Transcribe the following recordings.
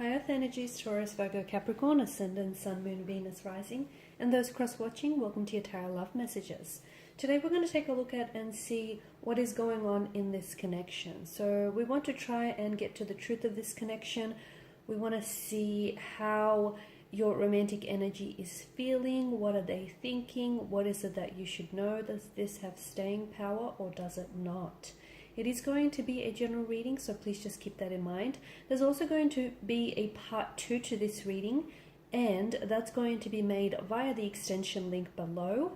High Earth energies, Taurus, Virgo, Capricorn, Ascendant, Sun, Moon, Venus, Rising, and those cross-watching, welcome to your Tarot Love Messages. Today we're going to take a look at and see what is going on in this connection. So we want to try and get to the truth of this connection. We want to see how your romantic energy is feeling. What are they thinking? What is it that you should know? Does this have staying power or does it not? It is going to be a general reading, so please just keep that in mind. There's also going to be a part 2 to this reading, and that's going to be made via the extension link below.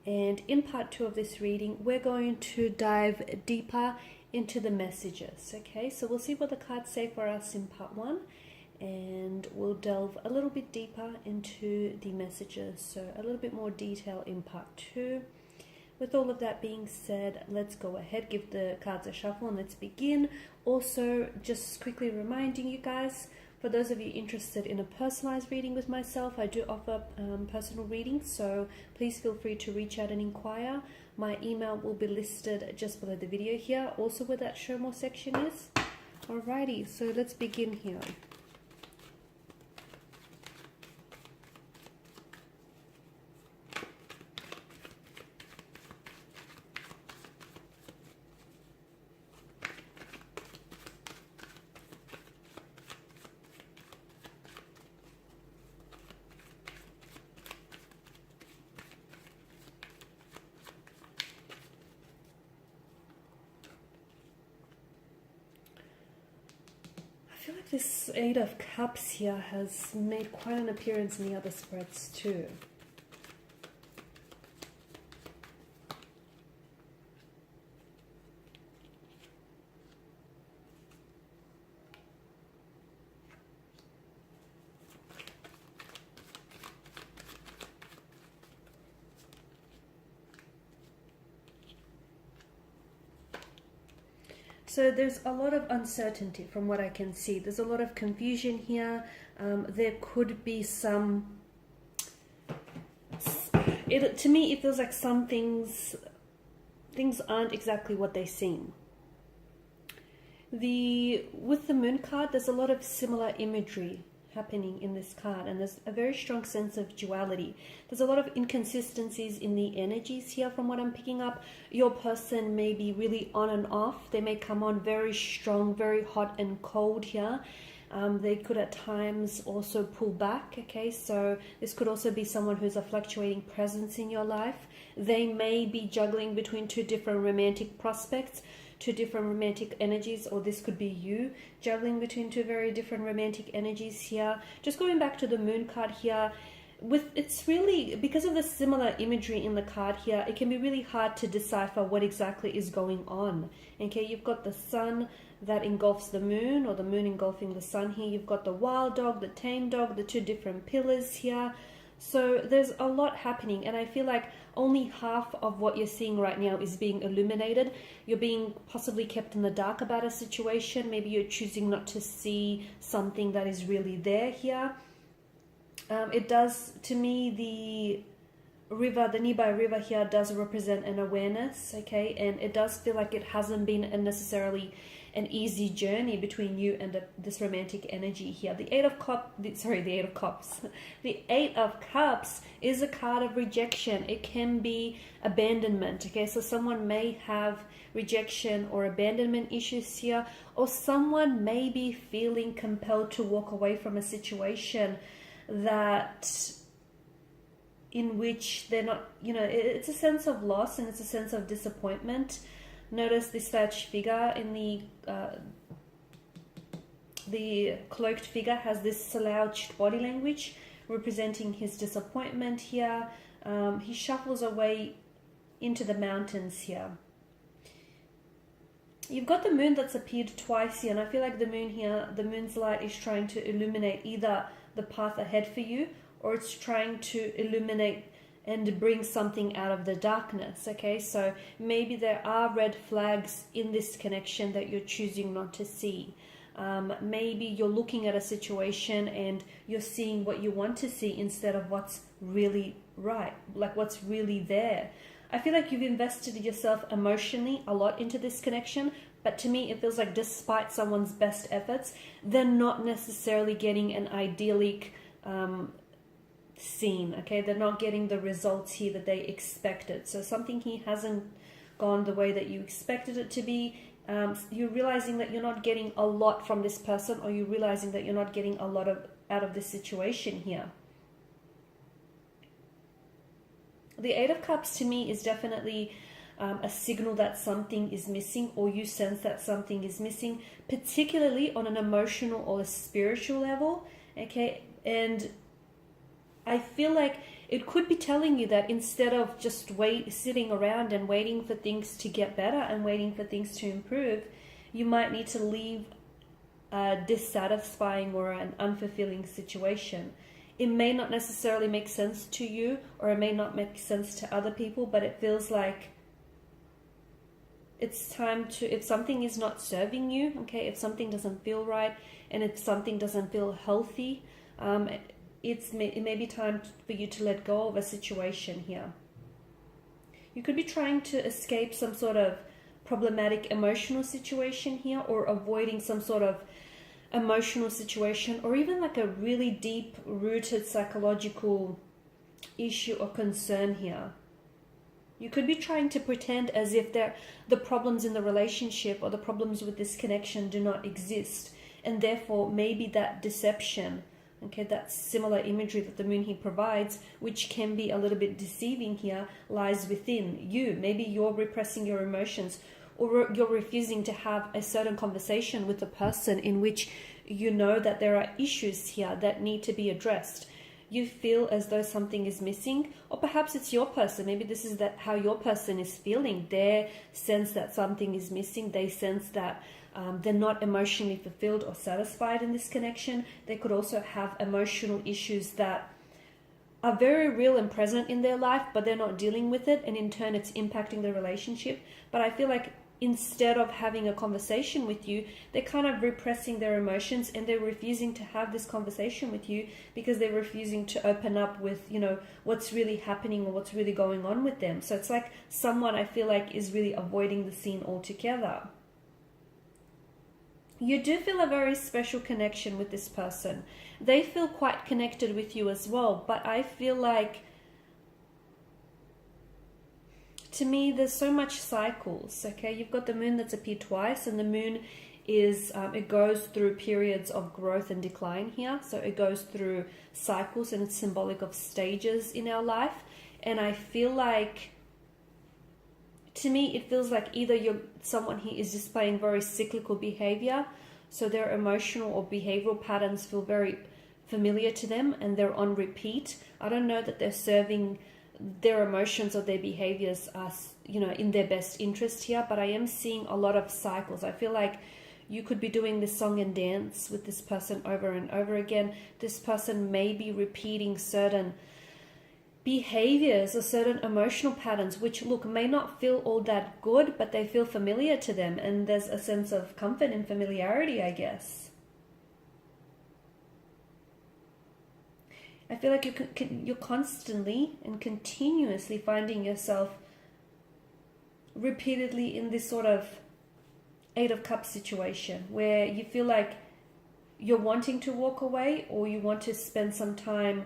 And in part 2 of this reading, we're going to dive deeper into the messages. Okay, so we'll see what the cards say for us in part 1, and we'll delve a little bit deeper into the messages, so a little bit more detail in part 2. With all of that being said, let's go ahead, give the cards a shuffle, and let's begin. Also, just quickly reminding you guys, for those of you interested in a personalized reading with myself, I do offer personal readings, so please feel free to reach out and inquire. My email will be listed just below the video here, also where that show more section is. Alrighty, so let's begin here. I feel like this Eight of Cups here has made quite an appearance in the other spreads too. So there's a lot of uncertainty from what I can see. There's a lot of confusion here. There could be some... to me, it feels like some things aren't exactly what they seem. With the Moon card, there's a lot of similar imagery happening in this card, and there's a very strong sense of duality. There's a lot of inconsistencies in the energies here from what I'm picking up. Your person may be really on and off. They may come on very strong, very hot and cold here. They could at times also pull back, okay? So this could also be someone who's a fluctuating presence in your life. They may be juggling between two different romantic prospects, two different romantic energies, or this could be you juggling between two very different romantic energies here. Just going back to the Moon card here, it's really, because of the similar imagery in the card here, it can be really hard to decipher what exactly is going on. Okay, you've got the Sun that engulfs the Moon, or the Moon engulfing the Sun here. You've got the wild dog, the tame dog, the two different pillars here. So there's a lot happening, and I feel like only half of what you're seeing right now is being illuminated. You're being possibly kept in the dark about a situation. Maybe you're choosing not to see something that is really there here. It does, to me, the river, the nearby river here does represent an awareness, okay? And it does feel like it hasn't been necessarily an easy journey between you and this romantic energy here. The Eight of Cups. The Eight of Cups is a card of rejection. It can be abandonment, okay? So someone may have rejection or abandonment issues here, or someone may be feeling compelled to walk away from a situation in which they're not, it's a sense of loss and it's a sense of disappointment. Notice this slouched figure in the cloaked figure has this slouched body language representing his disappointment here. He shuffles away into the mountains here. You've got the Moon that's appeared twice here, and I feel like the Moon here, the Moon's light is trying to illuminate either the path ahead for you, or it's trying to illuminate and bring something out of the darkness, okay? So maybe there are red flags in this connection that you're choosing not to see. Maybe you're looking at a situation and you're seeing what you want to see instead of what's really right, like what's really there. I feel like you've invested yourself emotionally a lot into this connection, But to me, it feels like despite someone's best efforts, they're not necessarily getting an idyllic scene, okay? They're not getting the results here that they expected. So something here hasn't gone the way that you expected it to be. You're realizing that you're not getting a lot from this person, or you're realizing that you're not getting a lot out of this situation here. The Eight of Cups to me is definitely a signal that something is missing, or you sense that something is missing, particularly on an emotional or a spiritual level, okay? And I feel like it could be telling you that instead of just sitting around and waiting for things to get better and waiting for things to improve, you might need to leave a dissatisfying or an unfulfilling situation. It may not necessarily make sense to you, or it may not make sense to other people, but it feels like it's time to, if something is not serving you, okay, if something doesn't feel right, and if something doesn't feel healthy, it may be time for you to let go of a situation here. You could be trying to escape some sort of problematic emotional situation here, or avoiding some sort of emotional situation, or even like a really deep rooted psychological issue or concern here. You could be trying to pretend as if the problems in the relationship or the problems with this connection do not exist, and therefore maybe that deception, okay, that similar imagery that the moon here provides, which can be a little bit deceiving here, lies within you. Maybe you're repressing your emotions, or you're refusing to have a certain conversation with a person in which you know that there are issues here that need to be addressed. You feel as though something is missing, or perhaps it's your person. Maybe this is how your person is feeling. They sense that something is missing. They sense that they're not emotionally fulfilled or satisfied in this connection. They could also have emotional issues that are very real and present in their life, but they're not dealing with it, and in turn it's impacting the relationship. But I feel like instead of having a conversation with you, they're kind of repressing their emotions, and they're refusing to have this conversation with you because they're refusing to open up with, what's really happening or what's really going on with them. So it's like someone, I feel like, is really avoiding the scene altogether. You do feel a very special connection with this person. They feel quite connected with you as well, but I feel like, to me, there's so much cycles, okay? You've got the moon that's appeared twice, and the moon is, it goes through periods of growth and decline here. So it goes through cycles, and it's symbolic of stages in our life. And I feel like, to me, it feels like either someone here is displaying very cyclical behavior, so their emotional or behavioral patterns feel very familiar to them and they're on repeat. I don't know that they're serving their emotions or their behaviors as, in their best interest here, but I am seeing a lot of cycles. I feel like you could be doing this song and dance with this person over and over again. This person may be repeating certain behaviors or certain emotional patterns, which may not feel all that good, but they feel familiar to them, and there's a sense of comfort and familiarity, I guess. I feel like you're constantly and continuously finding yourself repeatedly in this sort of Eight of Cups situation where you feel like you're wanting to walk away, or you want to spend some time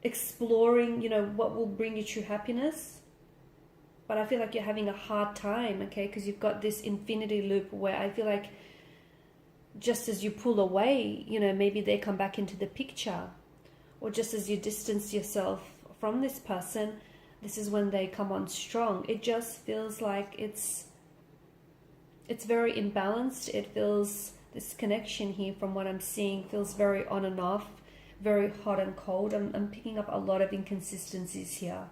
exploring, what will bring you true happiness. But I feel like you're having a hard time, okay, because you've got this infinity loop where I feel like just as you pull away, maybe they come back into the picture, or just as you distance yourself from this person, this is when they come on strong. It just feels like it's very imbalanced. It feels, this connection here, from what I'm seeing, feels very on and off, very hot and cold. I'm picking up a lot of inconsistencies here.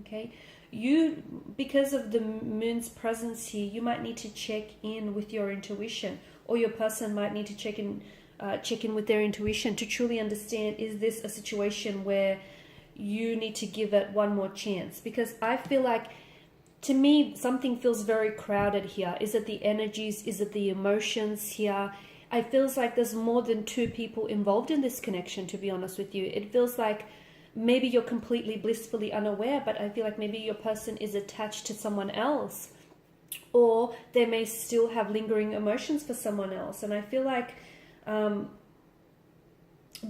Okay, because of the moon's presence here, you might need to check in with your intuition, or your person might need to check in with their intuition to truly understand, is this a situation where you need to give it one more chance? Because I feel like, to me, something feels very crowded here. Is it the energies? Is it the emotions here? It feels like there's more than two people involved in this connection, to be honest with you. It feels like maybe you're completely blissfully unaware, but I feel like maybe your person is attached to someone else, or they may still have lingering emotions for someone else. And I feel like the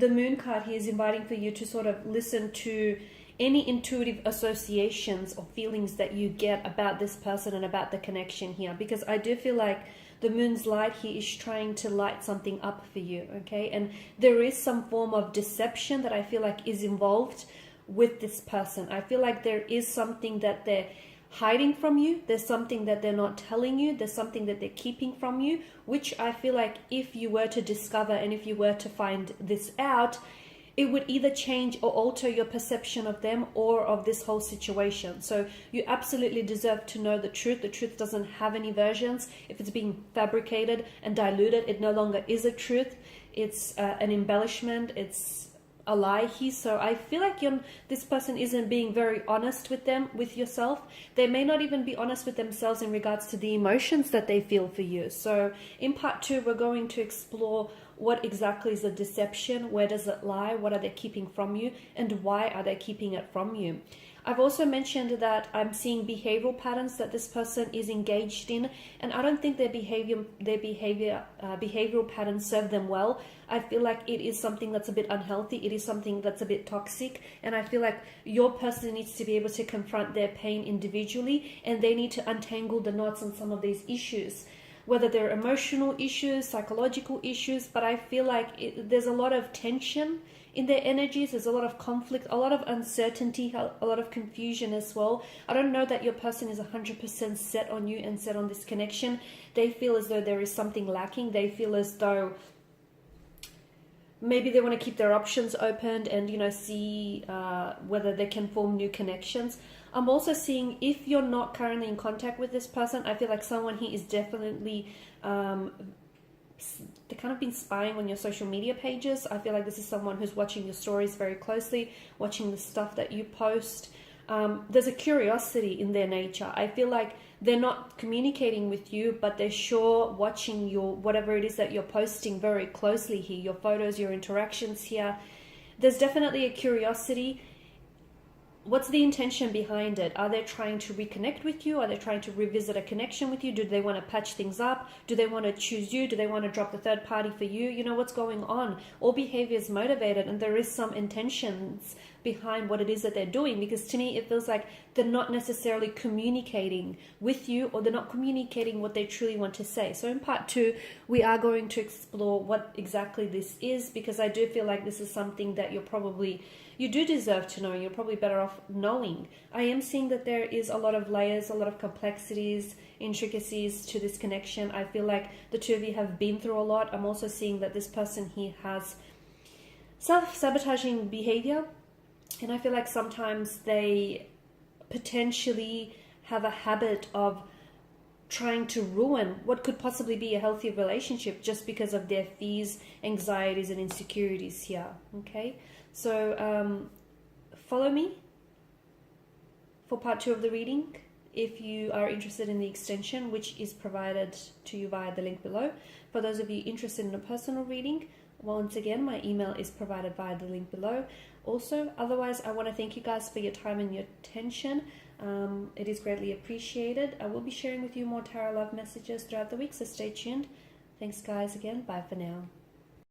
moon card here is inviting for you to sort of listen to any intuitive associations or feelings that you get about this person and about the connection here, because I do feel like the moon's light here is trying to light something up for you, okay? And there is some form of deception that I feel like is involved with this person. I feel like there is something that they're hiding from you. There's something that they're not telling you. There's something that they're keeping from you, which I feel like if you were to discover and if you were to find this out, it would either change or alter your perception of them or of this whole situation. So you absolutely deserve to know the truth. The truth doesn't have any versions. If it's being fabricated and diluted, it no longer is a truth. It's an embellishment. It's a lie here. So I feel like this person isn't being very honest with yourself. They may not even be honest with themselves in regards to the emotions that they feel for you. So in part 2, we're going to explore what exactly is the deception, where does it lie, what are they keeping from you, and why are they keeping it from you. I've also mentioned that I'm seeing behavioral patterns that this person is engaged in, and I don't think their behavioral patterns serve them well. I feel like it is something that's a bit unhealthy. It is something that's a bit toxic, and I feel like your person needs to be able to confront their pain individually, and they need to untangle the knots on some of these issues, whether they're emotional issues, psychological issues. But I feel like there's a lot of tension in their energies. There's a lot of conflict, a lot of uncertainty, a lot of confusion as well. I don't know that your person is 100% set on you and set on this connection. They feel as though there is something lacking. They feel as though maybe they want to keep their options open and, see whether they can form new connections. I'm also seeing, if you're not currently in contact with this person, I feel like someone here is definitely they kind of been spying on your social media pages. I feel like this is someone who's watching your stories very closely, watching the stuff that you post. There's a curiosity in their nature. I feel like they're not communicating with you, but they're sure watching your whatever it is that you're posting very closely here, your photos, your interactions here. There's definitely a curiosity. What's the intention behind it? Are they trying to reconnect with you? Are they trying to revisit a connection with you? Do they want to patch things up? Do they want to choose you? Do they want to drop the third party for you? You know, what's going on? All behavior is motivated, and there is some intentions behind what it is that they're doing, because to me it feels like they're not necessarily communicating with you, or they're not communicating what they truly want to say. So in part 2, we are going to explore what exactly this is, because I do feel like this is something that you do deserve to know. You're probably better off knowing. I am seeing that there is a lot of layers, a lot of complexities, intricacies to this connection. I feel like the two of you have been through a lot. I'm also seeing that this person here has self-sabotaging behavior, and I feel like sometimes they potentially have a habit of trying to ruin what could possibly be a healthy relationship just because of their fears, anxieties, and insecurities here. Okay, so follow me for part 2 of the reading if you are interested in the extension, which is provided to you via the link below. For those of you interested in a personal reading, once again, my email is provided via the link below. Also, otherwise, I want to thank you guys for your time and your attention. It is greatly appreciated. I will be sharing with you more tarot love messages throughout the week, so stay tuned. Thanks, guys, again. Bye for now.